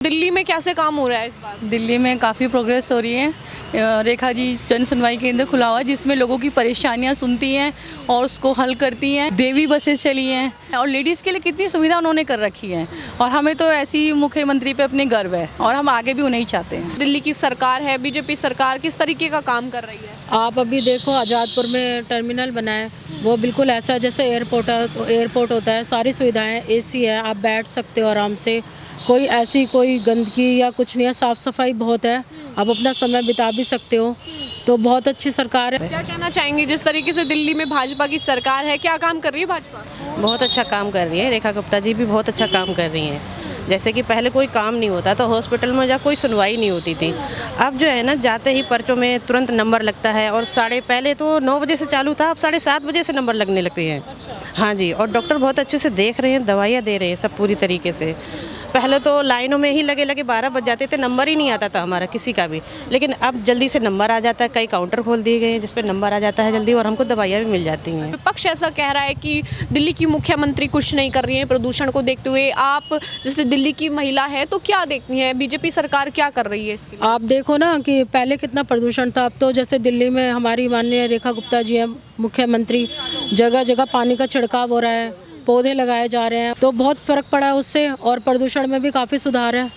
दिल्ली में कैसे काम हो रहा है इस बार? दिल्ली में काफ़ी प्रोग्रेस हो रही है। रेखा जी जन सुनवाई केंद्र खुला हुआ है जिसमें लोगों की परेशानियां सुनती हैं और उसको हल करती हैं। देवी बसेस चली हैं और लेडीज़ के लिए कितनी सुविधा उन्होंने कर रखी है और हमें तो ऐसी मुख्यमंत्री पे अपने गर्व है और हम आगे भी उन्हें ही चाहते हैं। दिल्ली की सरकार है, बीजेपी सरकार किस तरीके का काम कर रही है? आप अभी देखो आज़ादपुर में टर्मिनल बना है, वो बिल्कुल ऐसा जैसे एयरपोर्ट होता है। सारी सुविधाएं एसी है, आप बैठ सकते हो आराम से। कोई ऐसी कोई गंदगी या कुछ नहीं है, साफ़ सफाई बहुत है, आप अपना समय बिता भी सकते हो। तो बहुत अच्छी सरकार है। क्या कहना चाहेंगे जिस तरीके से दिल्ली में भाजपा की सरकार है, क्या काम कर रही है भाजपा? बहुत अच्छा काम कर रही है। रेखा गुप्ता जी भी बहुत अच्छा काम कर रही हैं। जैसे कि पहले कोई काम नहीं होता तो हॉस्पिटल में जा कोई सुनवाई नहीं होती थी। अब जो है ना, जाते ही पर्चों में तुरंत नंबर लगता है और पहले तो 9 बजे से चालू था, अब 7:30 बजे से नंबर लगने लगते हैं। हाँ जी, और डॉक्टर बहुत अच्छे से देख रहे हैं, दवाइयाँ दे रहे हैं सब पूरी तरीके से। पहले तो लाइनों में ही लगे 12 बज जाते थे, नंबर ही नहीं आता था हमारा किसी का भी। लेकिन अब जल्दी से नंबर आ जाता है। कई काउंटर खोल दिए गए हैं जिस पर नंबर आ जाता है जल्दी और हमको दवाइयाँ भी मिल जाती हैं। विपक्ष ऐसा कह रहा है कि दिल्ली की मुख्यमंत्री कुछ नहीं कर रही है प्रदूषण को देखते हुए। आप जैसे दिल्ली की महिला है तो क्या देखती हैं, बीजेपी सरकार क्या कर रही है इसके लिए? आप देखो ना कि पहले कितना प्रदूषण था। अब तो जैसे दिल्ली में हमारी माननीय रेखा गुप्ता जी हैं मुख्यमंत्री, जगह जगह पानी का छिड़काव हो रहा है, पौधे लगाए जा रहे हैं, तो बहुत फर्क पड़ा है उससे और प्रदूषण में भी काफ़ी सुधार है।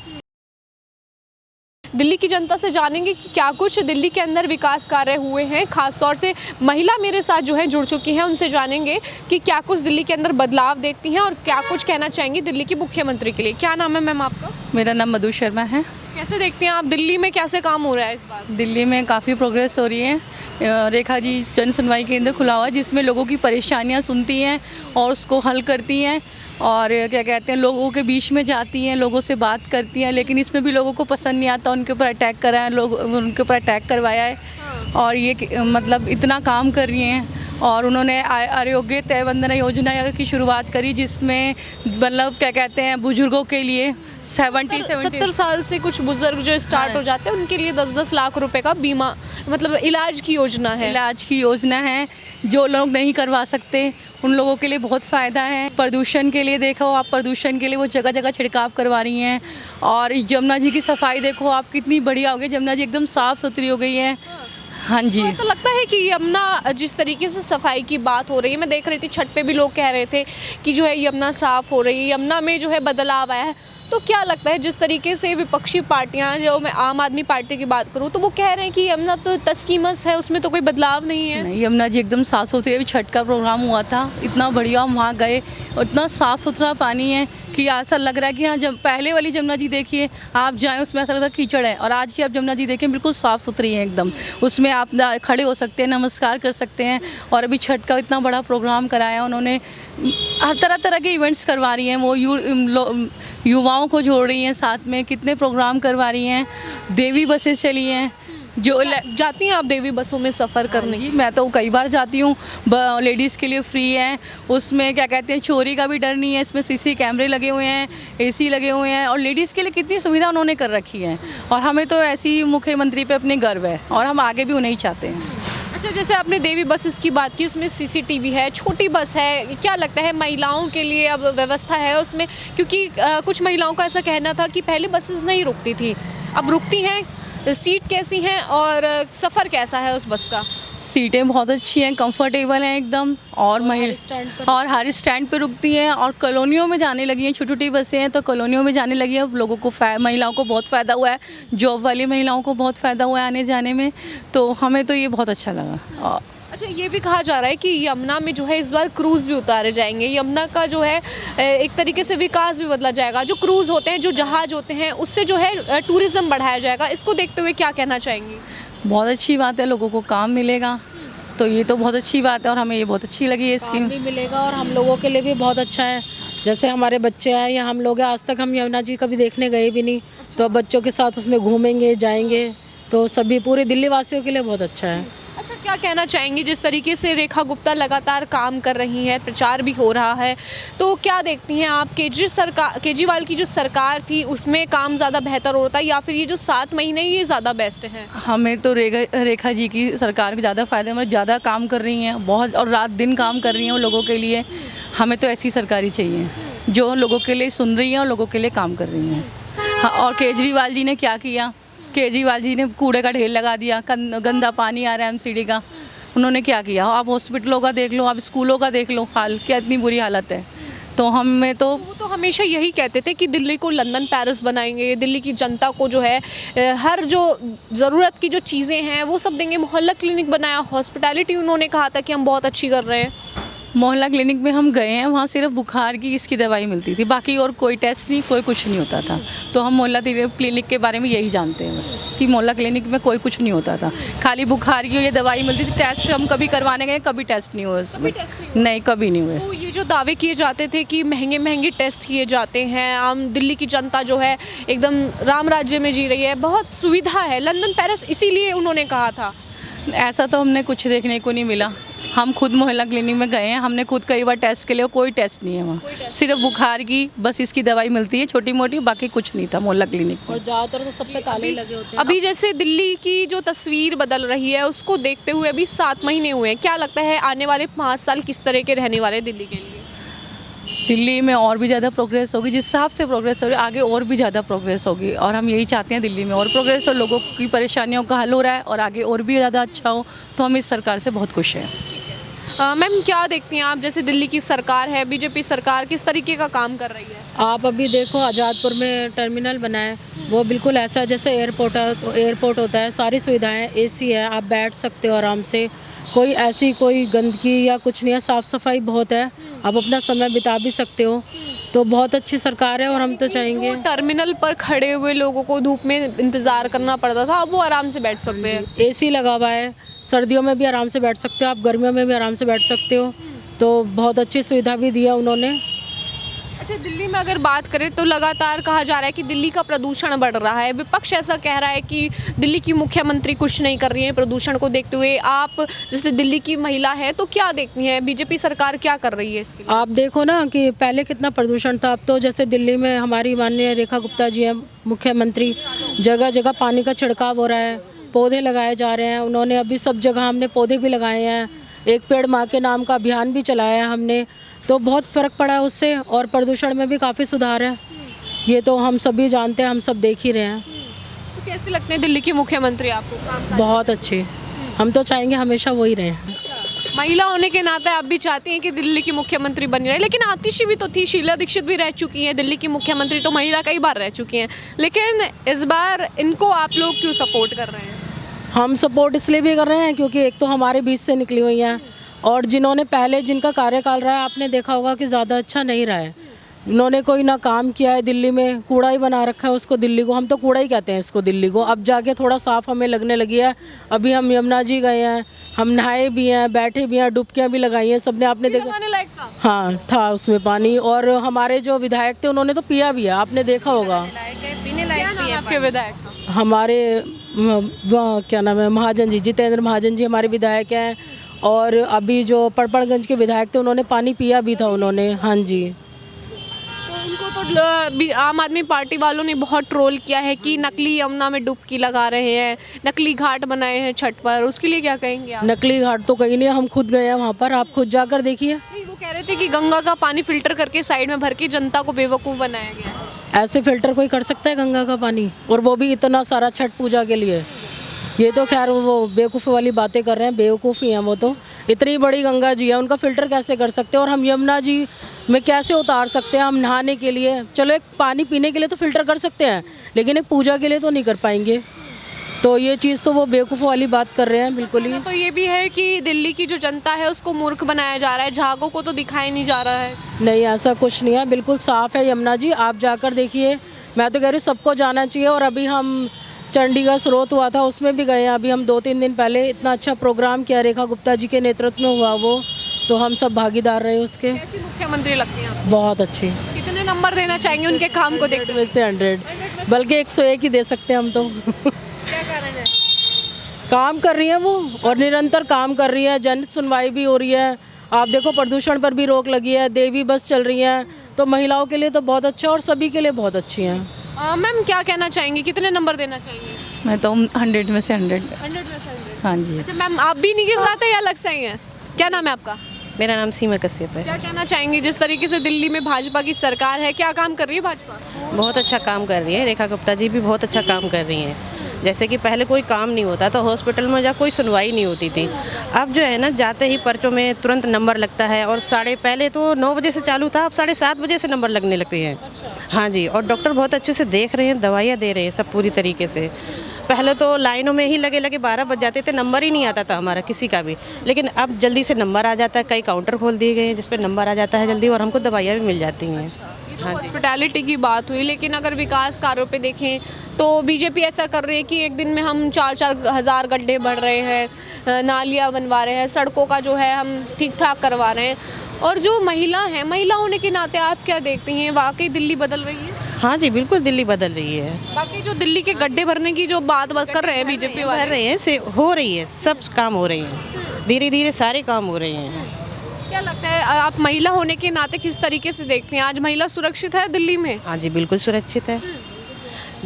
दिल्ली की जनता से जानेंगे कि क्या कुछ दिल्ली के अंदर विकास कार्य हुए हैं। खासतौर से महिला मेरे साथ जो है जुड़ चुकी हैं, उनसे जानेंगे कि क्या कुछ दिल्ली के अंदर बदलाव देखती हैं और क्या कुछ कहना चाहेंगी दिल्ली की मुख्यमंत्री के लिए। क्या नाम है मैम आपका? मेरा नाम मधु शर्मा है। कैसे देखती हैं आप दिल्ली में कैसे काम हो रहा है इस बार? दिल्ली में काफ़ी प्रोग्रेस हो रही है। रेखा जी जन सुनवाई केंद्र खुला हुआ है जिसमें लोगों की परेशानियां सुनती हैं और उसको हल करती हैं और क्या कहते हैं, लोगों के बीच में जाती हैं, लोगों से बात करती हैं। लेकिन इसमें भी लोगों को पसंद नहीं आता, उनके ऊपर अटैक कराया, लोग उनके ऊपर अटैक करवाया है। और ये मतलब इतना काम कर रही हैं और उन्होंने आरोग्य तय वंदना योजना की शुरुआत करी जिसमें मतलब क्या कहते हैं, बुजुर्गों के लिए 70 साल से कुछ बुजुर्ग जो स्टार्ट हो जाते हैं उनके लिए 10-10 लाख रुपए का बीमा, मतलब इलाज की योजना है। इलाज की योजना है। जो लोग नहीं करवा सकते उन लोगों के लिए बहुत फ़ायदा है। प्रदूषण के लिए देखो आप, प्रदूषण के लिए वो जगह जगह छिड़काव करवा रही हैं। और यमुना जी की सफाई देखो आप, कितनी बढ़िया हो गई यमुना जी, एकदम साफ़ सुथरी हो गई है। हाँ जी, तो ऐसा लगता है कि यमुना जिस तरीके से सफाई की बात हो रही है, मैं देख रही थी छत पे भी लोग कह रहे थे कि जो है यमुना साफ़ हो रही है, यमुना में जो है बदलाव आया है। तो क्या लगता है जिस तरीके से विपक्षी पार्टियां, जो मैं आम आदमी पार्टी की बात करूं, तो वो कह रहे हैं कि यमुना तो तस्कीमस है, उसमें तो कोई बदलाव नहीं है? नहीं, यमुना जी एकदम साफ़ सुथरी। अभी छठ का प्रोग्राम हुआ था, इतना बढ़िया, हम वहाँ गए, इतना साफ़ सुथरा पानी है कि ऐसा लग रहा है कि हाँ, जब पहले वाली यमुना जी देखिए आप जाएँ उसमें ऐसा लगता है कीचड़ है, और आज की आप यमुना जी देखें बिल्कुल साफ़ सुथरी है एकदम। उसमें आप खड़े हो सकते हैं, नमस्कार कर सकते हैं। और अभी छठ का इतना बड़ा प्रोग्राम कराया उन्होंने, हर तरह तरह के इवेंट्स करवा रही हैं वो, युवाओं को जोड़ रही हैं साथ में, कितने प्रोग्राम करवा रही हैं। देवी बसेस चली हैं जो जाती हैं आप देवी बसों में सफ़र करने? जी, मैं तो कई बार जाती हूँ। लेडीज़ के लिए फ्री है, उसमें क्या कहते हैं, चोरी का भी डर नहीं है। इसमें सीसी कैमरे लगे हुए हैं, एसी लगे हुए हैं और लेडीज़ के लिए कितनी सुविधा उन्होंने कर रखी है और हमें तो ऐसी मुख्यमंत्री पे अपने गर्व है और हम आगे भी उन्हें ही चाहते हैं। अच्छा, जैसे आपने देवी बसेस की बात की, उसमें सीसीटीवी है, छोटी बस है, क्या लगता है महिलाओं के लिए अब व्यवस्था है उसमें? क्योंकि कुछ महिलाओं का ऐसा कहना था कि पहले बसेस नहीं रुकती थी, अब रुकती हैं। सीट कैसी हैं और सफ़र कैसा है उस बस का? सीटें बहुत अच्छी हैं, कंफर्टेबल हैं एकदम, और हर स्टैंड पे रुकती हैं और कॉलोनियों में जाने लगी हैं। छोटी छोटी बसें हैं तो कॉलोनियों में जाने लगी हैं। लोगों को महिलाओं को बहुत फ़ायदा हुआ है, जॉब वाली महिलाओं को बहुत फ़ायदा हुआ है आने जाने में, तो हमें तो ये बहुत अच्छा लगा। अच्छा, ये भी कहा जा रहा है कि यमुना में जो है इस बार क्रूज़ भी उतारे जाएंगे। यमुना का जो है एक तरीके से विकास भी बदला जाएगा। जो क्रूज़ होते हैं, जो जहाज़ होते हैं, उससे जो है टूरिज़्म बढ़ाया जाएगा। इसको देखते हुए क्या कहना चाहेंगी? बहुत अच्छी बात है, लोगों को काम मिलेगा, तो ये तो बहुत अच्छी बात है और हमें ये बहुत अच्छी लगी है स्कीम। भी मिलेगा और हम लोगों के लिए भी बहुत अच्छा है। जैसे हमारे बच्चे हैं या हम लोग हैं, आज तक हम यमुना जी कभी देखने गए भी नहीं, तो बच्चों के साथ उसमें घूमेंगे, जाएंगे, तो सभी पूरे दिल्ली वासियों के लिए बहुत अच्छा है। अच्छा, क्या कहना चाहेंगी जिस तरीके से रेखा गुप्ता लगातार काम कर रही हैं, प्रचार भी हो रहा है, तो क्या देखती हैं आप केजरीवाल की जो सरकार थी उसमें काम ज़्यादा बेहतर होता है या फिर ये जो 7 महीने ये ज़्यादा बेस्ट है? हमें तो रेखा जी की सरकार ज़्यादा फ़ायदेमंद, ज़्यादा काम कर रही हैं बहुत, और रात दिन काम कर रही हैं वो लोगों के लिए। हमें तो ऐसी सरकारी चाहिए जो लोगों के लिए सुन रही हैं और लोगों के लिए काम कर रही हैं। हाँ, और केजरीवाल जी ने क्या किया, केजरीवाल जी ने कूड़े का ढेर लगा दिया, गंदा पानी आ रहा है एमसीडी का। उन्होंने क्या किया? आप हॉस्पिटलों का देख लो, आप स्कूलों का देख लो, हाल क्या इतनी बुरी हालत है। तो हमें तो वो तो हमेशा यही कहते थे कि दिल्ली को लंदन पेरिस बनाएंगे, दिल्ली की जनता को जो है हर जो ज़रूरत की जो चीज़ें हैं वो सब देंगे। मोहल्ला क्लिनिक बनाया, हॉस्पिटैलिटी उन्होंने कहा था कि हम बहुत अच्छी कर रहे हैं। मोहल्ला क्लिनिक में हम गए हैं, वहाँ सिर्फ बुखार की इसकी दवाई मिलती थी, बाकी और कोई टेस्ट नहीं, कोई कुछ नहीं होता था। तो हम मोहल्ला क्लिनिक के बारे में यही जानते हैं बस, कि मोहल्ला क्लिनिक में कोई कुछ नहीं होता था, खाली बुखार की ये दवाई मिलती थी। टेस्ट हम कभी करवाने गए, कभी टेस्ट नहीं हुए उसमें, नहीं कभी नहीं हुए। तो ये जो दावे किए जाते थे कि महंगे महंगे टेस्ट किए जाते हैं, आम दिल्ली की जनता जो है एकदम राम राज्य में जी रही है, बहुत सुविधा है लंदन पेरिस, इसीलिए उन्होंने कहा था। ऐसा तो हमने कुछ देखने को नहीं मिला। हम खुद मोहल्ला क्लिनिक में गए हैं, हमने खुद कई बार टेस्ट के लिए, कोई टेस्ट नहीं है वहाँ, सिर्फ बुखार की बस इसकी दवाई मिलती है छोटी मोटी, बाकी कुछ नहीं था मोहल्ला क्लिनिक में। और ज़्यादातर तो सब पे ताले लगे होते हैं। अभी जैसे दिल्ली की जो तस्वीर बदल रही है उसको देखते हुए अभी 7 महीने हुए हैं, क्या लगता है आने वाले 5 साल किस तरह के रहने वाले दिल्ली के लिए? दिल्ली में और भी ज़्यादा प्रोग्रेस होगी, जिस हिसाब से प्रोग्रेस हो रही है आगे और भी ज़्यादा प्रोग्रेस होगी, और हम यही चाहते हैं दिल्ली में और प्रोग्रेस हो, लोगों की परेशानियों का हल हो रहा है और आगे और भी ज़्यादा अच्छा हो। तो हम इस सरकार से बहुत खुश हैं। मैम क्या देखती हैं आप, जैसे दिल्ली की सरकार है, बीजेपी सरकार किस तरीके का काम कर रही है? आप अभी देखो आज़ादपुर में टर्मिनल बना है, वो बिल्कुल ऐसा है जैसे एयरपोर्ट होता है, सारी सुविधाएं, एसी है, आप बैठ सकते हो आराम से, कोई ऐसी कोई गंदगी या कुछ नहीं है, साफ़ सफाई बहुत है, आप अपना समय बिता भी सकते हो। तो बहुत अच्छी सरकार है और हम तो चाहेंगे। टर्मिनल पर खड़े हुए लोगों को धूप में इंतज़ार करना पड़ता था, अब वो आराम से बैठ सकते हैं। एसी लगा हुआ है, सर्दियों में भी आराम से बैठ सकते हो, आप गर्मियों में भी आराम से बैठ सकते हो, तो बहुत अच्छी सुविधा भी दिया उन्होंने। अच्छा, दिल्ली में अगर बात करें तो लगातार कहा जा रहा है कि दिल्ली का प्रदूषण बढ़ रहा है, विपक्ष ऐसा कह रहा है कि दिल्ली की मुख्यमंत्री कुछ नहीं कर रही है प्रदूषण को देखते हुए। आप जैसे दिल्ली की महिला है तो क्या देखती हैं, बीजेपी सरकार क्या कर रही है इसके लिए? आप देखो ना कि पहले कितना प्रदूषण था, अब तो जैसे दिल्ली में हमारी माननीय रेखा गुप्ता जी हैं मुख्यमंत्री, जगह जगह पानी का छिड़काव हो रहा है, पौधे लगाए जा रहे हैं उन्होंने, अभी सब जगह हमने पौधे भी लगाए हैं, एक पेड़ माँ के नाम का अभियान भी चलाया है हमने, तो बहुत फ़र्क पड़ा है उससे, और प्रदूषण में भी काफ़ी सुधार है, ये तो हम सभी जानते हैं, हम सब देख ही रहे हैं। तो कैसे लगते हैं दिल्ली की मुख्यमंत्री आपको काम? बहुत अच्छे, हम तो चाहेंगे हमेशा वही रहें। महिला होने के नाते आप भी चाहती हैं कि दिल्ली की मुख्यमंत्री बनी रहे, लेकिन आतिशी भी तो थी, शीला दीक्षित भी रह चुकी हैं दिल्ली की मुख्यमंत्री, तो महिला कई बार रह चुकी हैं, लेकिन इस बार इनको आप लोग क्यों सपोर्ट कर रहे हैं? हम सपोर्ट इसलिए भी कर रहे हैं क्योंकि एक तो हमारे बीच से निकली हुई हैं, और जिन्होंने पहले जिनका कार्यकाल रहा है आपने देखा होगा कि ज़्यादा अच्छा नहीं रहा है, इन्होंने कोई ना काम किया है, दिल्ली में कूड़ा ही बना रखा है उसको, दिल्ली को हम तो कूड़ा ही कहते हैं इसको दिल्ली को, अब जाके थोड़ा साफ़ हमें लगने लगी है। अभी हम यमुना जी गए हैं, हम नहाए भी हैं, बैठे भी हैं, डुबकियाँ भी लगाई हैं, सबने आपने देखा? लगाने लायक था? हाँ था उसमें पानी, और हमारे जो विधायक थे उन्होंने तो पिया भी है, आपने देखा होगा। क्या नाम है आपके विधायक का? हमारे क्या नाम है, महाजन जी, जितेंद्र महाजन जी हमारे विधायक हैं, और अभी जो पड़पड़गंज के विधायक थे उन्होंने पानी पिया भी था उन्होंने। हाँ जी, तो उनको तो आम आदमी पार्टी वालों ने बहुत ट्रोल किया है कि नकली यमुना में डुबकी लगा रहे हैं, नकली घाट बनाए हैं छठ पर, उसके लिए क्या कहेंगे आप? नकली घाट तो कहीं नहीं, हम खुद गए हैं वहाँ पर, आप खुद जाकर देखिए। नहीं, वो कह रहे थे कि गंगा का पानी फिल्टर करके साइड में भर के जनता को बेवकूफ़ बनाया गया है। ऐसे फिल्टर कोई कर सकता है गंगा का पानी, और वो भी इतना सारा छठ पूजा के लिए? ये तो खैर वो बेवकूफ़ी वाली बातें कर रहे हैं, बेवकूफ़ी हैं वो तो, इतनी बड़ी गंगा जी है उनका फ़िल्टर कैसे कर सकते हैं, और हम यमुना जी में कैसे उतार सकते हैं हम नहाने के लिए? चलो एक पानी पीने के लिए तो फ़िल्टर कर सकते हैं, लेकिन एक पूजा के लिए तो नहीं कर पाएंगे, तो ये चीज़ तो वो बेवकूफ़ वाली बात कर रहे हैं बिल्कुल ही। तो ये भी है कि दिल्ली की जो जनता है उसको मूर्ख बनाया जा रहा है, झागों को तो दिखाई नहीं जा रहा है। नहीं, ऐसा कुछ नहीं है, बिल्कुल साफ़ है यमुना जी, आप जाकर देखिए। मैं तो कह रही हूँ सबको जाना चाहिए, और अभी हम चंडीगढ़ स्रोत हुआ था उसमें भी गए हैं, अभी हम 2-3 दिन पहले, इतना अच्छा प्रोग्राम किया रेखा गुप्ता जी के नेतृत्व में हुआ वो, तो हम सब भागीदार रहे उसके। कैसी मुख्यमंत्री लगती हैं आपको? बहुत अच्छी, कितने नंबर देना चाहेंगे उनके काम को देखते हुए? में से 100, बल्कि 101 ही दे सकते हैं हम तो। क्या कारण है? काम कर रही हैं वो, और निरंतर काम कर रही है, जन सुनवाई भी हो रही है, आप देखो प्रदूषण पर भी रोक लगी है, देवी बस चल रही है, तो महिलाओं के लिए तो बहुत अच्छा और सभी के लिए बहुत अच्छी हैं। मैम क्या कहना चाहेंगी, कितने नंबर देना चाहेंगे? मैं तो 100 में से 100। 100 में से 100। हाँ जी। अच्छा मैम, आप भी इन्हीं के साथ हैं या अलग से ही हैं? क्या नाम है आपका? मेरा नाम सीमा कश्यप है। क्या कहना चाहेंगे, जिस तरीके से दिल्ली में भाजपा की सरकार है, क्या काम कर रही है भाजपा? बहुत अच्छा काम कर रही है, रेखा गुप्ता जी भी बहुत अच्छा काम कर रही हैं। जैसे कि पहले कोई काम नहीं होता तो हॉस्पिटल में जा कोई सुनवाई नहीं होती थी। अब जो है ना, जाते ही पर्चों में तुरंत नंबर लगता है और पहले तो 9 बजे से चालू था, अब 7:30 बजे से नंबर लगने लगते हैं। हाँ जी, और डॉक्टर बहुत अच्छे से देख रहे हैं, दवाइयाँ दे रहे हैं सब पूरी तरीके से। पहले तो लाइनों में ही लगे लगे 12 बज जाते थे, नंबर ही नहीं आता था हमारा किसी का भी। लेकिन अब जल्दी से नंबर आ जाता है, कई काउंटर खोल दिए गए हैं जिस पर नंबर आ जाता है जल्दी और हमको दवाइयाँ भी मिल जाती हैं। हॉस्पिटैलिटी की बात हुई, लेकिन अगर विकास कार्यों पे देखें तो बीजेपी ऐसा कर रही है कि एक दिन में हम 4-4 हज़ार गड्ढे भर रहे हैं, नालियाँ बनवा रहे हैं, सड़कों का जो है हम ठीक ठाक करवा रहे हैं। और जो महिला है, महिला होने के नाते आप क्या देखती हैं, वाकई दिल्ली बदल रही है? हाँ जी, बिल्कुल दिल्ली बदल रही है। बाकी जो दिल्ली के गड्ढे भरने की जो बात कर रहे हैं बीजेपी भर वाले, रहे हैं, से हो रही है, सब काम हो रहे हैं, धीरे धीरे सारे काम हो रहे हैं। क्या लगता है आप महिला होने के नाते किस तरीके से देखते हैं, आज महिला सुरक्षित है दिल्ली में? हाँ जी, बिल्कुल सुरक्षित है।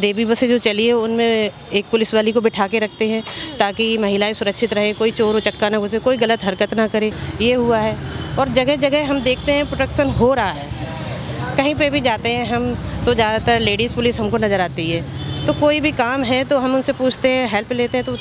देवी बसें जो चली है उनमें एक पुलिस वाली को बिठा के रखते हैं ताकि महिलाएं सुरक्षित रहें, कोई चोर उचक्का ना घुसे, कोई गलत हरकत ना करे। ये हुआ है और जगह जगह हम देखते हैं प्रोटेक्शन हो रहा है। कहीं पे भी जाते हैं हम तो ज़्यादातर लेडीज़ पुलिस हमको नज़र आती है। तो कोई भी काम है तो हम उनसे पूछते हैं, हेल्प लेते हैं तो